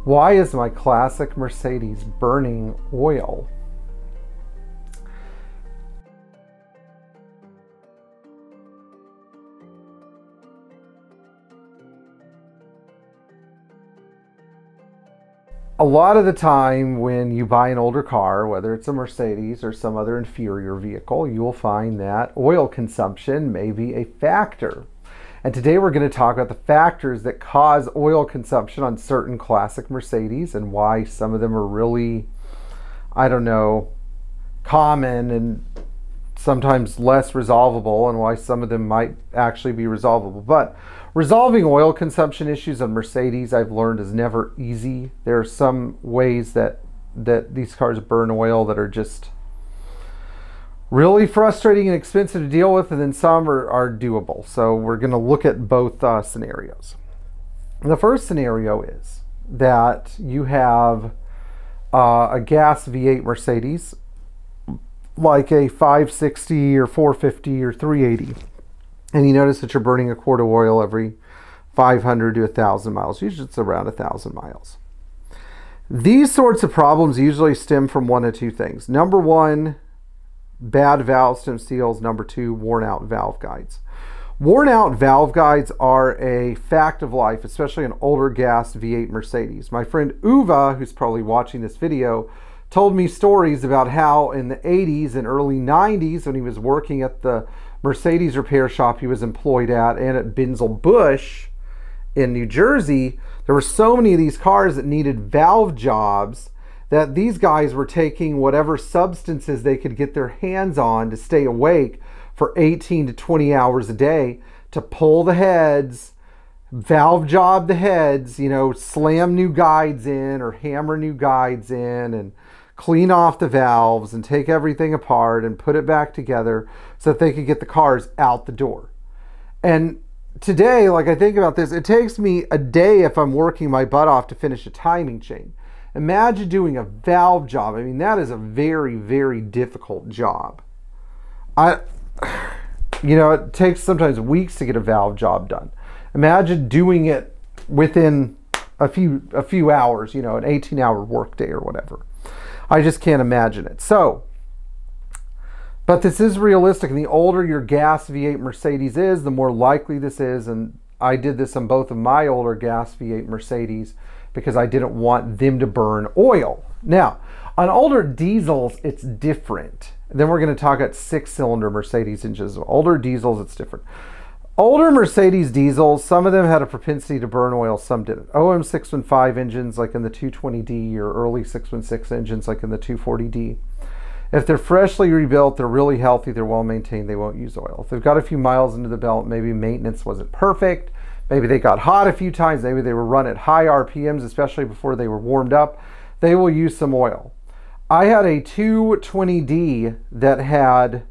Why is my classic Mercedes burning oil? A lot of the time when you buy an older car, whether it's a Mercedes or some other inferior vehicle, you will find that oil consumption may be a factor. And today we're going to talk about the factors that cause oil consumption on certain classic Mercedes and why some of them are really, I don't know, common and sometimes less resolvable, and why some of them might actually be resolvable. But resolving oil consumption issues on Mercedes, I've learned, is never easy. There are some ways that these cars burn oil that are just really frustrating and expensive to deal with, and then some are doable. So we're going to look at both scenarios. The first scenario is that you have a gas V8 Mercedes, like a 560 or 450 or 380, and you notice that you're burning a quart of oil every 500 to 1,000 miles. Usually it's around 1,000 miles. These sorts of problems usually stem from one of two things. Number one, bad valve stem seals. Number two, worn out valve guides. Worn out valve guides are a fact of life, especially an older gas V8 Mercedes. My friend Uva, who's probably watching this video, told me stories about how in the 80s and early 90s, when he was working at the Mercedes repair shop he was employed at, and at Benzel Busch in New Jersey, there were so many of these cars that needed valve jobs that these guys were taking whatever substances they could get their hands on to stay awake for 18 to 20 hours a day to pull the heads, valve job the heads, you know, slam new guides in or hammer new guides in and clean off the valves and take everything apart and put it back together so that they could get the cars out the door. And today, like, I think about this, it takes me a day if I'm working my butt off to finish a timing chain. Imagine doing a valve job. I mean, that is a very, very difficult job. You know, it takes sometimes weeks to get a valve job done. Imagine doing it within a few hours, you know, an 18-hour workday or whatever. I just can't imagine it. So, but this is realistic, and the older your gas V8 Mercedes is, the more likely this is, and I did this on both of my older gas V8 Mercedes because I didn't want them to burn oil. Now, on older diesels, it's different. Then we're going to talk about 6-cylinder Mercedes engines. Older diesels, it's different. Older Mercedes diesels, some of them had a propensity to burn oil, some didn't. OM615 engines like in the 220D or early 616 engines like in the 240D. If they're freshly rebuilt, they're really healthy, they're well maintained, they won't use oil. If they've got a few miles into the belt, maybe maintenance wasn't perfect, maybe they got hot a few times, maybe they were run at high RPMs, especially before they were warmed up, they will use some oil. I had a 220D that had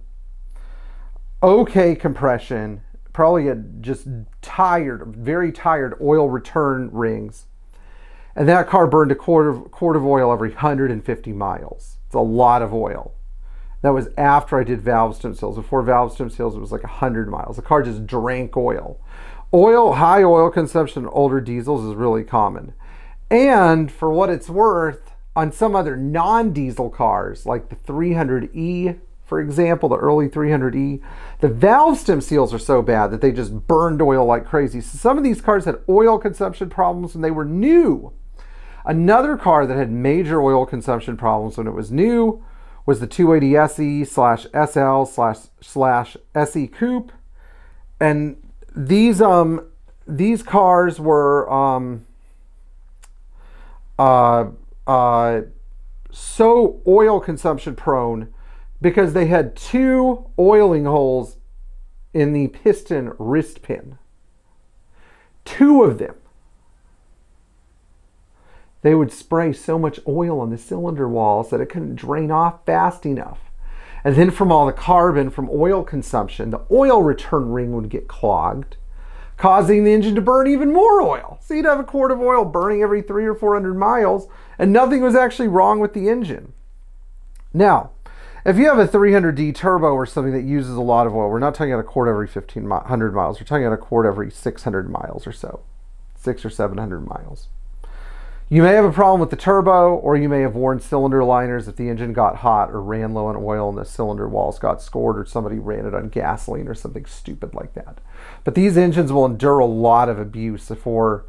okay compression, probably had just very tired oil return rings. And that car burned a quart of oil every 150 miles. It's a lot of oil. That was after I did valve stem seals. Before valve stem seals, it was like 100 miles. The car just drank oil. High oil consumption in older diesels is really common. And for what it's worth, on some other non-diesel cars, like the 300E, for example, the early 300E, the valve stem seals are so bad that they just burned oil like crazy. So some of these cars had oil consumption problems when they were new. Another car that had major oil consumption problems when it was new was the 280SE/SL/SE Coupe. And these cars were so oil consumption prone because they had 2 oiling holes in the piston wrist pin. 2 of them. They would spray so much oil on the cylinder walls that it couldn't drain off fast enough. And then from all the carbon from oil consumption, the oil return ring would get clogged, causing the engine to burn even more oil. So you'd have a quart of oil burning every 300 or 400 miles, and nothing was actually wrong with the engine. Now, if you have a 300D turbo or something that uses a lot of oil, we're not talking about a quart every 1,500 miles. We're talking about a quart every 600 miles or so, 600 or 700 miles. You may have a problem with the turbo, or you may have worn cylinder liners if the engine got hot or ran low on oil and the cylinder walls got scored, or somebody ran it on gasoline or something stupid like that. But these engines will endure a lot of abuse before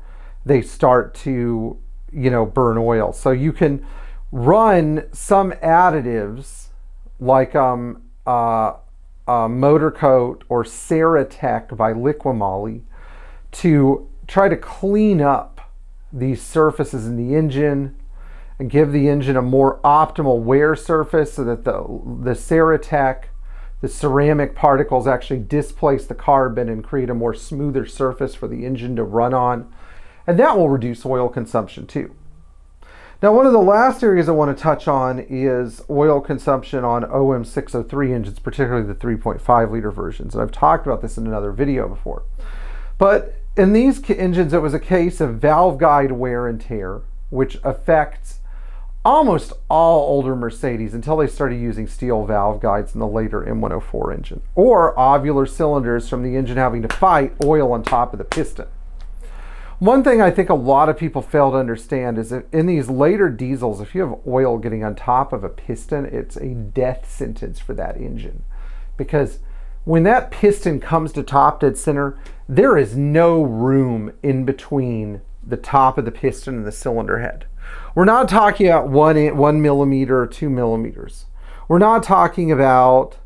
they start to, burn oil. So you can run some additives like Motor Coat or Ceratec by Liquimoly to try to clean up these surfaces in the engine and give the engine a more optimal wear surface, so that the Ceratec, the ceramic particles, actually displace the carbon and create a more smoother surface for the engine to run on. And that will reduce oil consumption too. Now, one of the last areas I want to touch on is oil consumption on OM603 engines, particularly the 3.5 liter versions. And I've talked about this in another video before. But in these engines, it was a case of valve guide wear and tear, which affects almost all older Mercedes until they started using steel valve guides in the later M104 engine, or ovular cylinders from the engine having to fight oil on top of the piston. One thing I think a lot of people fail to understand is that in these later diesels, if you have oil getting on top of a piston, it's a death sentence for that engine. Because when that piston comes to top dead center, there is no room in between the top of the piston and the cylinder head. We're not talking about 1 millimeter or 2 millimeters. We're not talking about,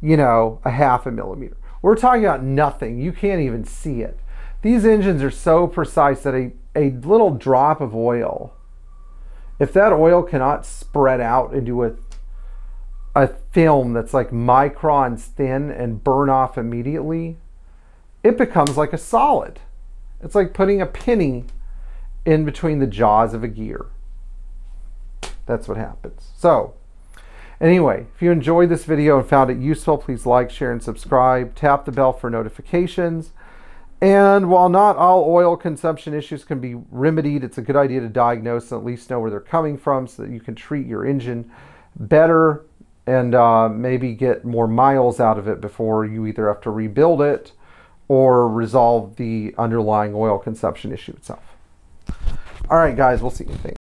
a half a millimeter. We're talking about nothing. You can't even see it. These engines are so precise that a little drop of oil, if that oil cannot spread out into a film that's like microns thin and burn off immediately, it becomes like a solid. It's like putting a penny in between the jaws of a gear. That's what happens. So anyway, if you enjoyed this video and found it useful, please like, share, and subscribe. Tap the bell for notifications. And while not all oil consumption issues can be remedied, it's a good idea to diagnose and at least know where they're coming from, so that you can treat your engine better and maybe get more miles out of it before you either have to rebuild it or resolve the underlying oil consumption issue itself. All right, guys, we'll see you. Thanks.